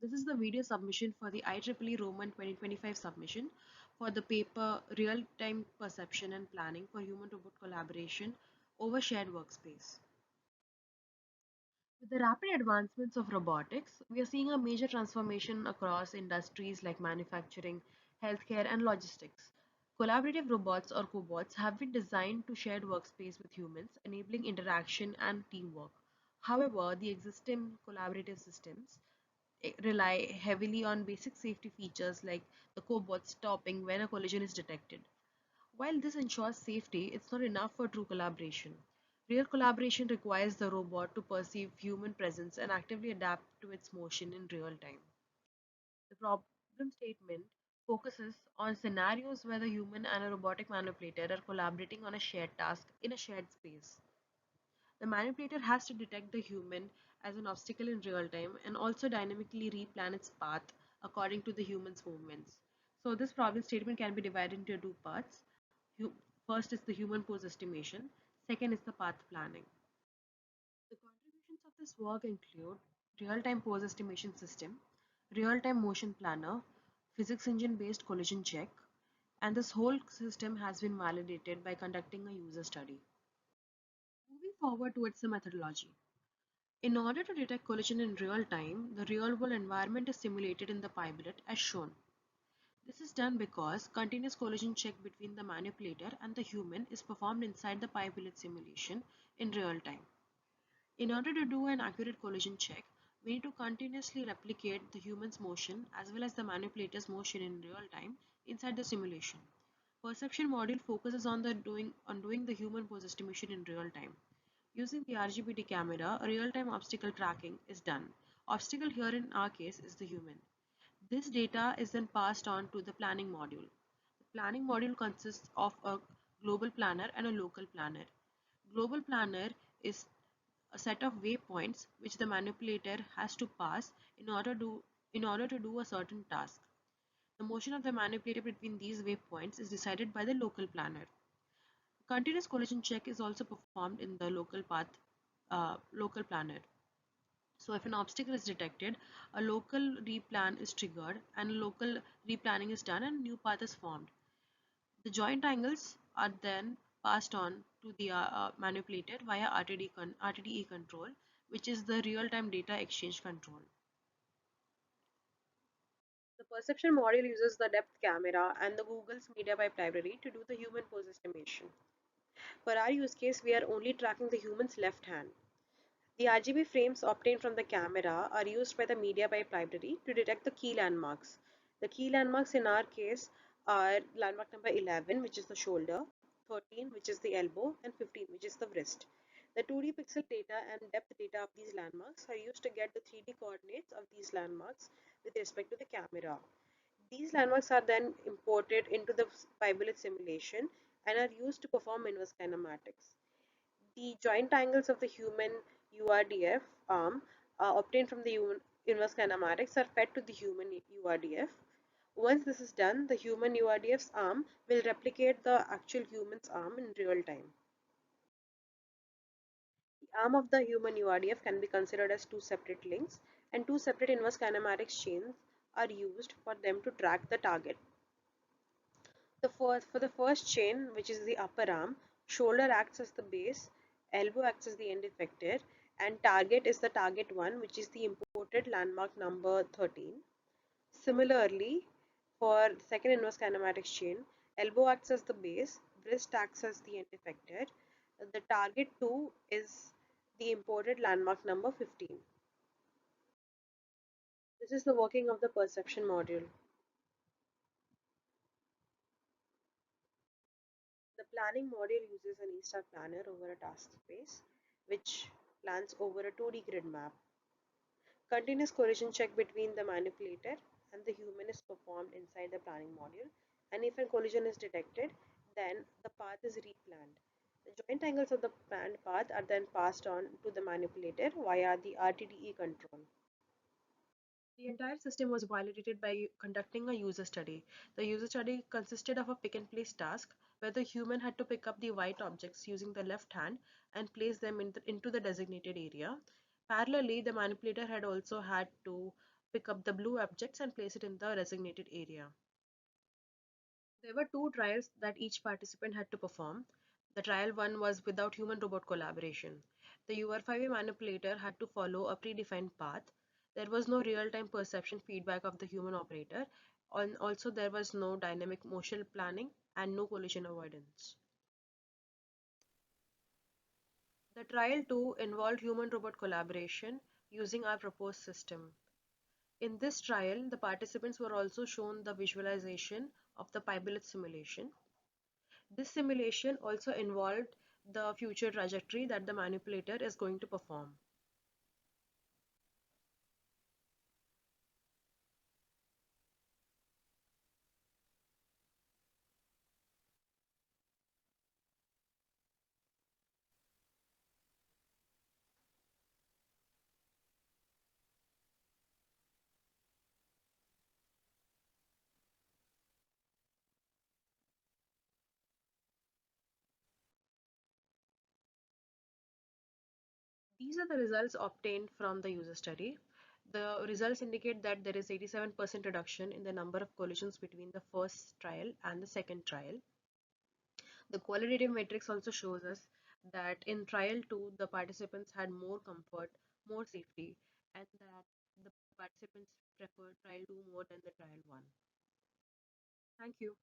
This is the video submission for the IEEE Roman 2025 submission for the paper Real-Time Perception and Planning for Human-Robot Collaboration over Shared Workspace. With the rapid advancements of robotics, we are seeing a major transformation across industries like manufacturing, healthcare, and logistics. Collaborative robots or cobots have been designed to shared workspace with humans, enabling interaction and teamwork. However, the existing collaborative systems rely heavily on basic safety features like the cobot stopping when a collision is detected. While this ensures safety, it's not enough for true collaboration. Real collaboration requires the robot to perceive human presence and actively adapt to its motion in real time. The problem statement focuses on scenarios where the human and a robotic manipulator are collaborating on a shared task in a shared space. The manipulator has to detect the human as an obstacle in real time and also dynamically replan its path according to the human's movements. So this problem statement can be divided into two parts. First is the human pose estimation, second is the path planning. The contributions of this work include real-time pose estimation system, real-time motion planner, physics engine based collision check, and this whole system has been validated by conducting a user study. Moving forward towards the methodology. In order to detect collision in real time, the real-world environment is simulated in the pipelet as shown. This is done because continuous collision check between the manipulator and the human is performed inside the pipelet simulation in real time. In order to do an accurate collision check, we need to continuously replicate the human's motion as well as the manipulator's motion in real time inside the simulation. Perception module focuses on doing the human pose estimation in real time. Using the RGBT camera, a real-time obstacle tracking is done. Obstacle here in our case is the human. This data is then passed on to the planning module. The planning module consists of a global planner and a local planner. Global planner is a set of waypoints which the manipulator has to pass in order to do a certain task. The motion of the manipulator between these waypoints is decided by the local planner. Continuous collision check is also performed in the local planner. So if an obstacle is detected, a local replan is triggered and local replanning is done and new path is formed. The joint angles are then passed on to the manipulator via RTDE control, which is the real-time data exchange control. The perception module uses the depth camera and the Google's media pipe library to do the human pose estimation. For our use case, we are only tracking the human's left hand. The RGB frames obtained from the camera are used by the media pipe library to detect the key landmarks. The key landmarks in our case are landmark number 11, which is the shoulder, 13, which is the elbow, and 15, which is the wrist. The 2D pixel data and depth data of these landmarks are used to get the 3D coordinates of these landmarks with respect to the camera. These landmarks are then imported into the pipelet simulation and are used to perform inverse kinematics. The joint angles of the human URDF arm obtained from the inverse kinematics are fed to the human URDF. Once this is done, the human URDF's arm will replicate the actual human's arm in real time. The arm of the human URDF can be considered as two separate links, and two separate inverse kinematics chains are used for them to track the target. For the first chain, which is the upper arm, shoulder acts as the base, elbow acts as the end effector, and target is the target 1, which is the imported landmark number 13. Similarly, for the second inverse kinematics chain, elbow acts as the base, wrist acts as the end effector. The target 2 is the imported landmark number 15. This is the working of the perception module. The planning module uses an E-star planner over a task space, which plans over a 2D grid map. Continuous collision check between the manipulator and the human is performed inside the planning module, and if a collision is detected, then the path is replanned. The joint angles of the planned path are then passed on to the manipulator via the RTDE control. The entire system was validated by conducting a user study. The user study consisted of a pick and place task where the human had to pick up the white objects using the left hand and place them into the designated area. Parallelly, the manipulator had also had to pick up the blue objects and place it in the designated area. There were two trials that each participant had to perform. The trial one was without human robot collaboration. The UR5A manipulator had to follow a predefined path. There was no real time perception feedback of the human operator, and also there was no dynamic motion planning and no collision avoidance. The trial 2 involved human robot collaboration using our proposed system. In this trial, the participants were also shown the visualization of the pilot simulation. This simulation also involved the future trajectory that the manipulator is going to perform. These are the results obtained from the user study. The results indicate that there is 87% reduction in the number of collisions between the first trial and the second trial. The qualitative matrix also shows us that in trial 2, the participants had more comfort, more safety, and that the participants preferred trial 2 more than the trial 1. Thank you.